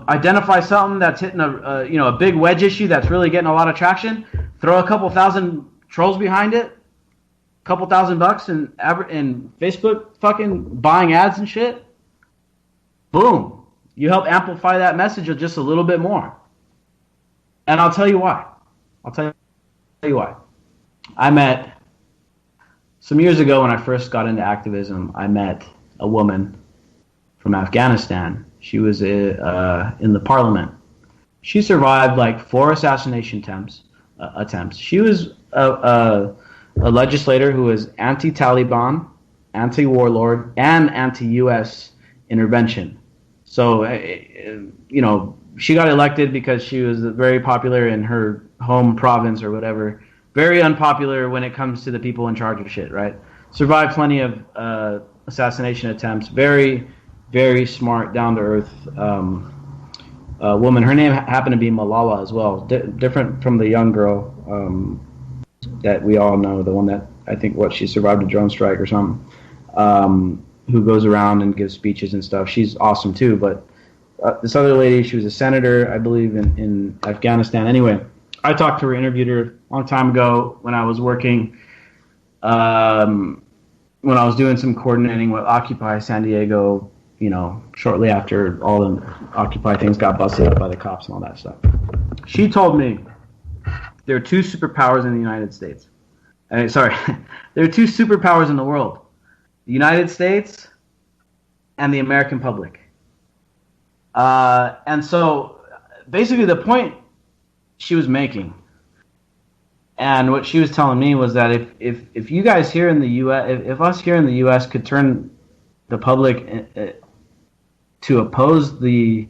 identify something that's hitting a big wedge issue that's really getting a lot of traction. Throw a couple thousand trolls behind it, a couple $1,000 in Facebook fucking buying ads and shit. Boom. You help amplify that message just a little bit more. And I'll tell you why. I met, some years ago when I first got into activism, I met a woman from Afghanistan. She was in the parliament. She survived like 4 assassination attempts. She was a legislator who was anti-Taliban, anti-warlord, and anti-U.S. intervention. So, she got elected because she was very popular in her home province or whatever. Very unpopular when it comes to the people in charge of shit, right? Survived plenty of assassination attempts. Very, very smart, down-to-earth woman. Her name happened to be Malala as well. Different from the young girl that we all know, the one that I think she survived a drone strike or something, who goes around and gives speeches and stuff. She's awesome too, but this other lady, she was a senator, I believe, in Afghanistan. Anyway, I talked to her, interviewed her a long time ago when I was working, when I was doing some coordinating with Occupy San Diego, shortly after all the Occupy things got busted up by the cops and all that stuff. She told me there are 2 superpowers in the United States. There are 2 superpowers in the world. The United States and the American public. And so basically the point she was making and what she was telling me was that if you guys here in the U.S., if us here in the U.S. could turn the public to oppose the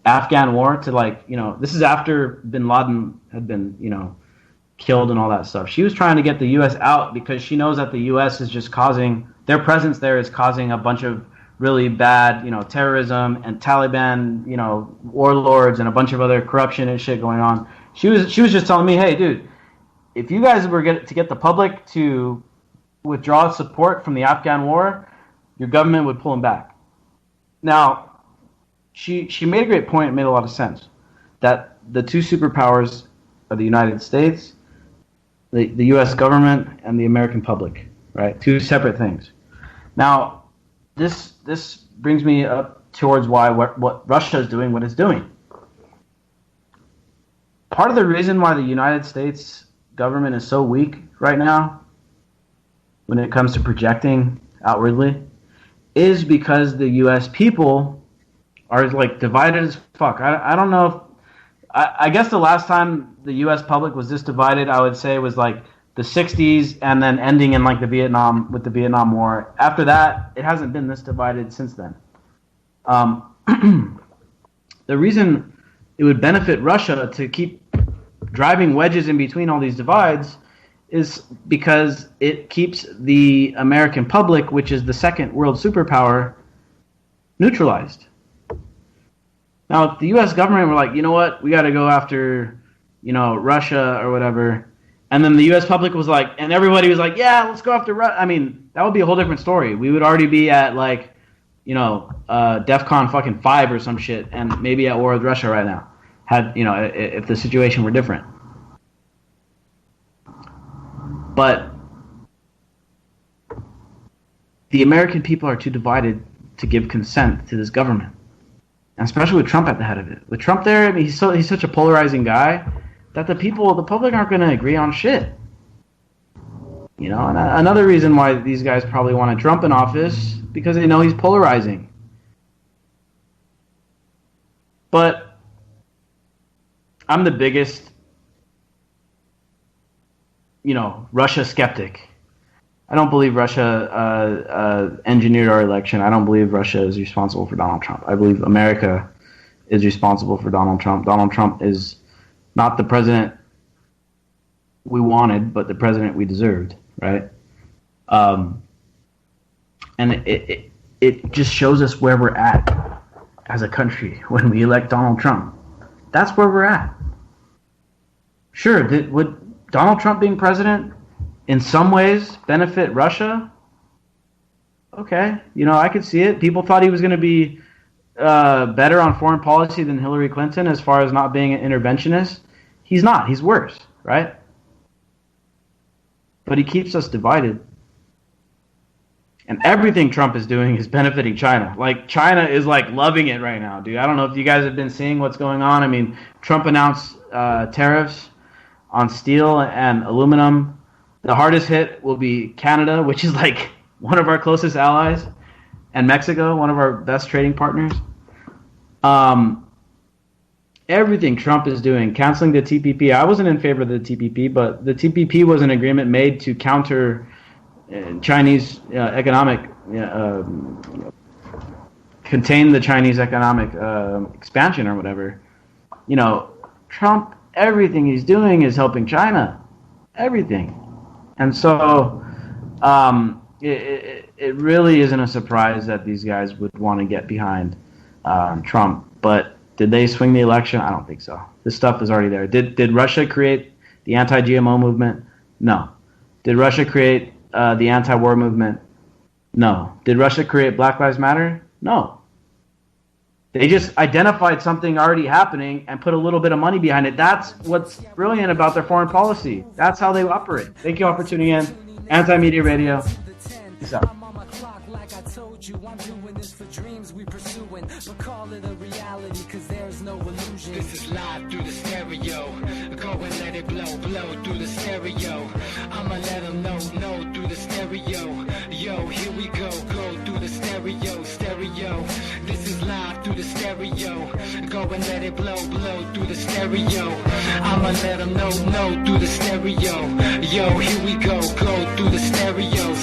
Afghan war, to like, this is after bin Laden had been, killed and all that stuff. She was trying to get the U.S. out because she knows that the U.S. is just causing, their presence there is causing a bunch of really bad, terrorism and Taliban, warlords and a bunch of other corruption and shit going on. She was just telling me, hey, dude, if you guys were to get the public to withdraw support from the Afghan war, your government would pull them back. Now, she made a great point. It made a lot of sense that the two superpowers are the United States, the U.S. government, and the American public, right? Two separate things. Now, this brings me up towards what Russia is doing, what it's doing. Part of the reason why the United States government is so weak right now when it comes to projecting outwardly is because the U.S. people are like divided as fuck. I don't know if I guess the last time the U.S. public was this divided, I would say, was like the 60s and then ending in like the Vietnam War. After that, it hasn't been this divided since then. The reason it would benefit Russia to keep driving wedges in between all these divides is because it keeps the American public, which is the second world superpower, neutralized. Now, if the U.S. government were like, you know what, we got to go after, Russia or whatever, and then the U.S. public was like, and everybody was like, yeah, let's go after Russia. I mean, that would be a whole different story. We would already be at like, DEFCON fucking 5 or some shit, and maybe at war with Russia right now. If the situation were different. But the American people are too divided to give consent to this government. And especially with Trump at the head of it. With Trump there, I mean, he's such a polarizing guy that the public aren't going to agree on shit. And another reason why these guys probably want Trump in office, because they know he's polarizing. But I'm the biggest, Russia skeptic. I don't believe Russia engineered our election. I don't believe Russia is responsible for Donald Trump. I believe America is responsible for Donald Trump. Donald Trump is not the president we wanted, but the president we deserved, right? And it just shows us where we're at as a country when we elect Donald Trump. That's where we're at. Sure, would Donald Trump being president in some ways benefit Russia? Okay, I could see it. People thought he was going to be better on foreign policy than Hillary Clinton as far as not being an interventionist. He's not. He's worse, right? But he keeps us divided. And everything Trump is doing is benefiting China. Like, China is, like, loving it right now, dude. I don't know if you guys have been seeing what's going on. I mean, Trump announced tariffs on steel and aluminum. The hardest hit will be Canada, which is, like, one of our closest allies, and Mexico, one of our best trading partners. Everything Trump is doing, canceling the TPP. I wasn't in favor of the TPP, but the TPP was an agreement made to counter Chinese economic, contain the Chinese economic expansion or whatever. Trump, everything he's doing is helping China. Everything. And so it really isn't a surprise that these guys would want to get behind Trump. But did they swing the election? I don't think so. This stuff is already there. Did Russia create the anti-GMO movement? No. Did Russia create the anti-war movement? No. Did Russia create Black Lives Matter? No. They just identified something already happening and put a little bit of money behind it. That's what's brilliant about their foreign policy. That's how they operate. Thank you all for tuning in. Anti-Media Radio. Peace out. I'm doing this for dreams we pursuing, but call it a reality, cause there's no illusion. This is live through the stereo. Go and let it blow through the stereo. I'ma let them know through the stereo. Yo, here we go through the stereo. This is live through the stereo. Go and let it blow through the stereo. I'ma let them know through the stereo. Yo, here we go through the stereo.